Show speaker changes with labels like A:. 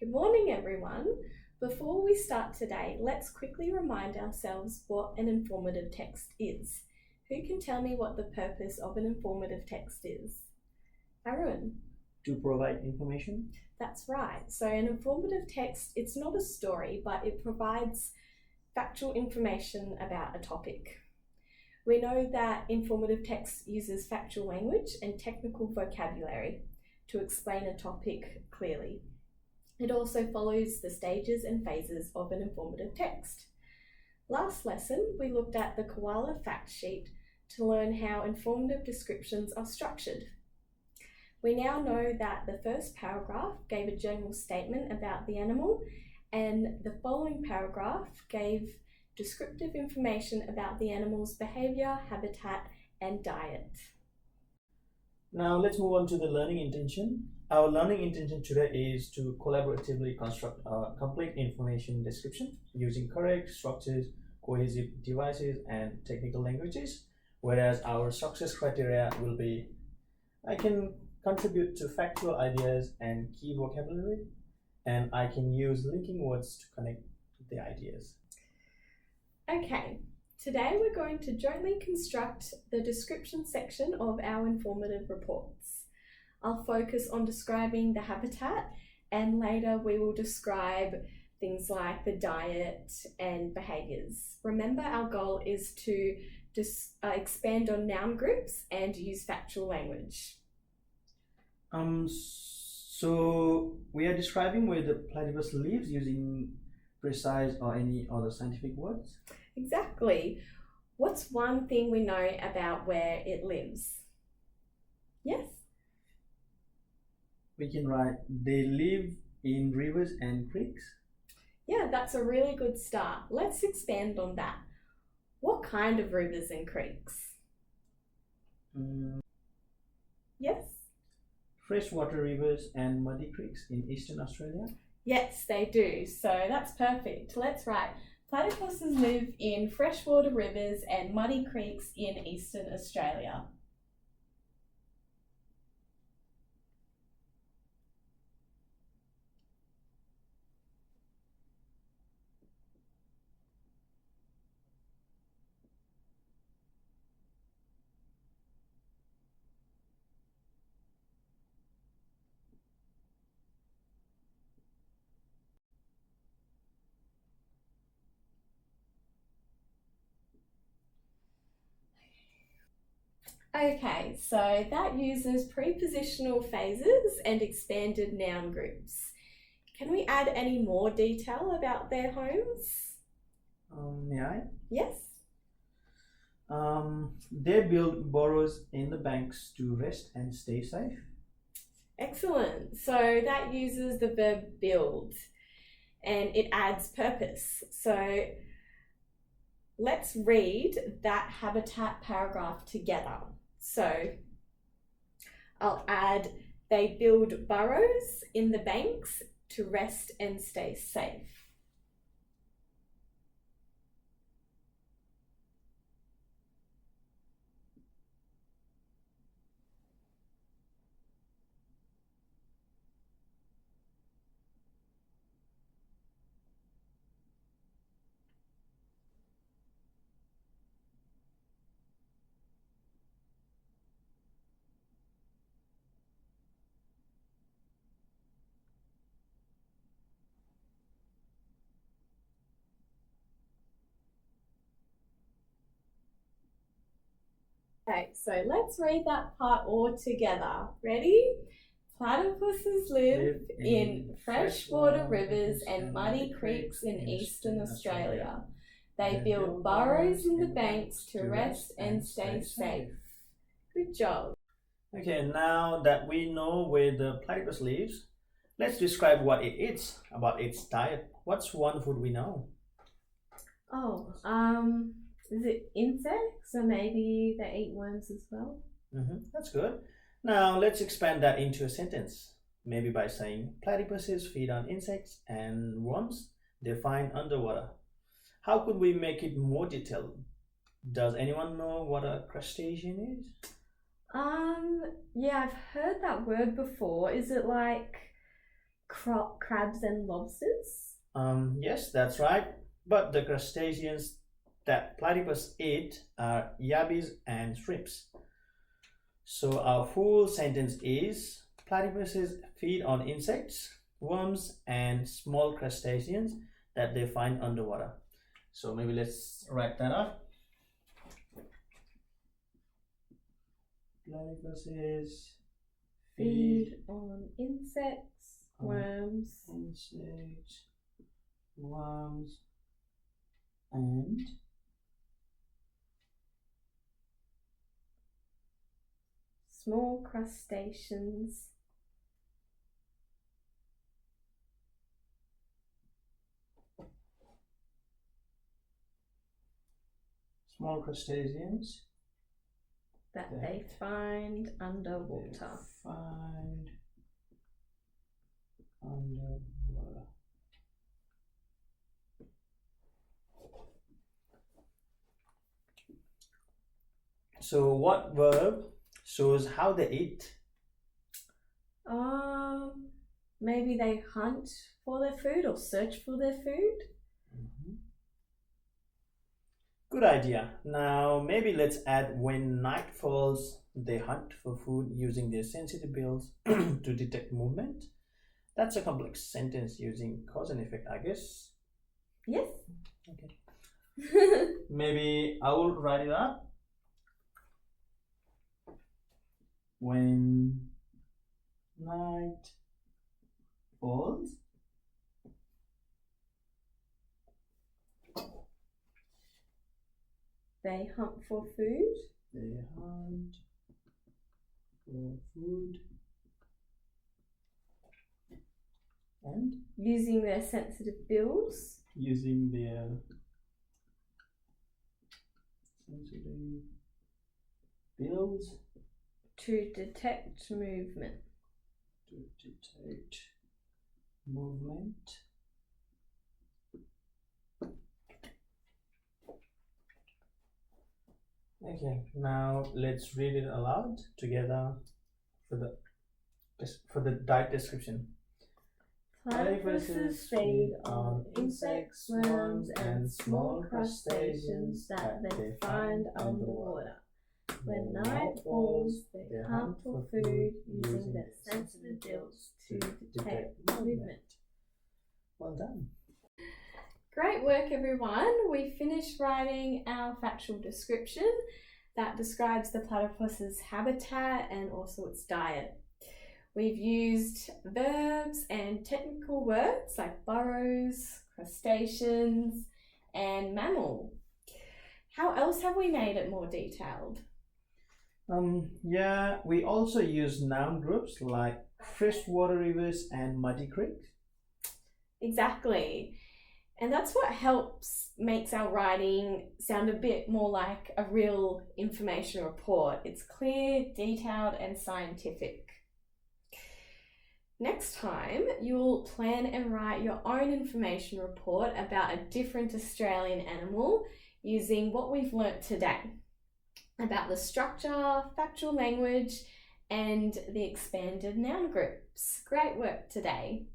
A: Good morning, everyone. Before we start today, let's quickly remind ourselves what an informative text is. Who can tell me what the purpose of an informative text is? Arun.
B: To provide information?
A: That's right. So an informative text, it's not a story, but it provides factual information about a topic. We know that informative text uses factual language and technical vocabulary to explain a topic clearly. It also follows the stages and phases of an informative text. Last lesson, we looked at the koala fact sheet to learn how informative descriptions are structured. We now know that the first paragraph gave a general statement about the animal, and the following paragraph gave descriptive information about the animal's behaviour, habitat, and diet.
B: Now let's move on to the learning intention. Our learning intention today is to collaboratively construct a complete information description using correct structures, cohesive devices, and technical languages, whereas our success criteria will be I can contribute to factual ideas and key vocabulary, and I can use linking words to connect the ideas.
A: Okay, today we're going to jointly construct the description section of our informative reports. I'll focus on describing the habitat, and later we will describe things like the diet and behaviours. Remember, our goal is to expand on noun groups and use factual language.
B: So we are describing where the platypus lives using precise or any other scientific words?
A: Exactly. What's one thing we know about where it lives? Yes?
B: We can write, they live in rivers and creeks.
A: Yeah, that's a really good start. Let's expand on that. What kind of rivers and creeks? Yes?
B: Freshwater rivers and muddy creeks in eastern Australia.
A: Yes, they do. So that's perfect. Let's write, platypuses live in freshwater rivers and muddy creeks in eastern Australia. Okay, so that uses prepositional phases and expanded noun groups. Can we add any more detail about their homes?
B: May I?
A: Yes.
B: They build burrows in the banks to rest and stay safe.
A: Excellent. So that uses the verb build and it adds purpose. So let's read that habitat paragraph together. So I'll add, they build burrows in the banks to rest and stay safe. Okay, so let's read that part all together. Ready? Platypuses live in freshwater rivers and muddy creeks in eastern Australia. They build burrows in the banks to rest and stay safe. Good job.
B: Okay, now that we know where the platypus lives, let's describe what it eats, about its diet. What's one food we know?
A: Is it insects, or maybe they eat worms as well?
B: That's good. Now let's expand that into a sentence. Maybe by saying platypuses feed on insects and worms they find underwater. How could we make it more detailed? Does anyone know what a crustacean is?
A: Yeah, I've heard that word before. Is it like crabs and lobsters?
B: Yes, that's right. But the crustaceans that platypus eat are yabbies and shrimps. So our full sentence is platypuses feed on insects, worms, and small crustaceans that they find underwater. So maybe let's write that up. Platypuses
A: Feed on insects, worms,
B: and
A: small crustaceans.
B: small crustaceans
A: That they find underwater.
B: So what verb shows how they eat?
A: Maybe they hunt for their food or search for their food.
B: Good idea. Now maybe let's add when night falls, they hunt for food using their sensitive bills to detect movement. That's a complex sentence using cause and effect, I guess.
A: Yes.
B: Okay. Maybe I will write it up. When night falls,
A: they hunt for food.
B: They hunt for food and
A: using their sensitive bills.
B: Using their sensitive bills
A: to detect movement.
B: Okay, now let's read it aloud together for the diet description.
A: Platypuses feed on insects, worms, and small crustaceans that they find underwater. When night falls, they hunt for food using their sensitive bills to detect movement.
B: Well done.
A: Great work, everyone. We finished writing our factual description that describes the platypus's habitat and also its diet. We've used verbs and technical words like burrows, crustaceans, and mammal. How else have we made it more detailed?
B: Yeah, we also use noun groups like freshwater rivers and muddy creeks.
A: Exactly. And that's what makes our writing sound a bit more like a real information report. It's clear, detailed, and scientific. Next time, you'll plan and write your own information report about a different Australian animal using what we've learnt today about the structure, factual language, and the expanded noun groups. Great work today.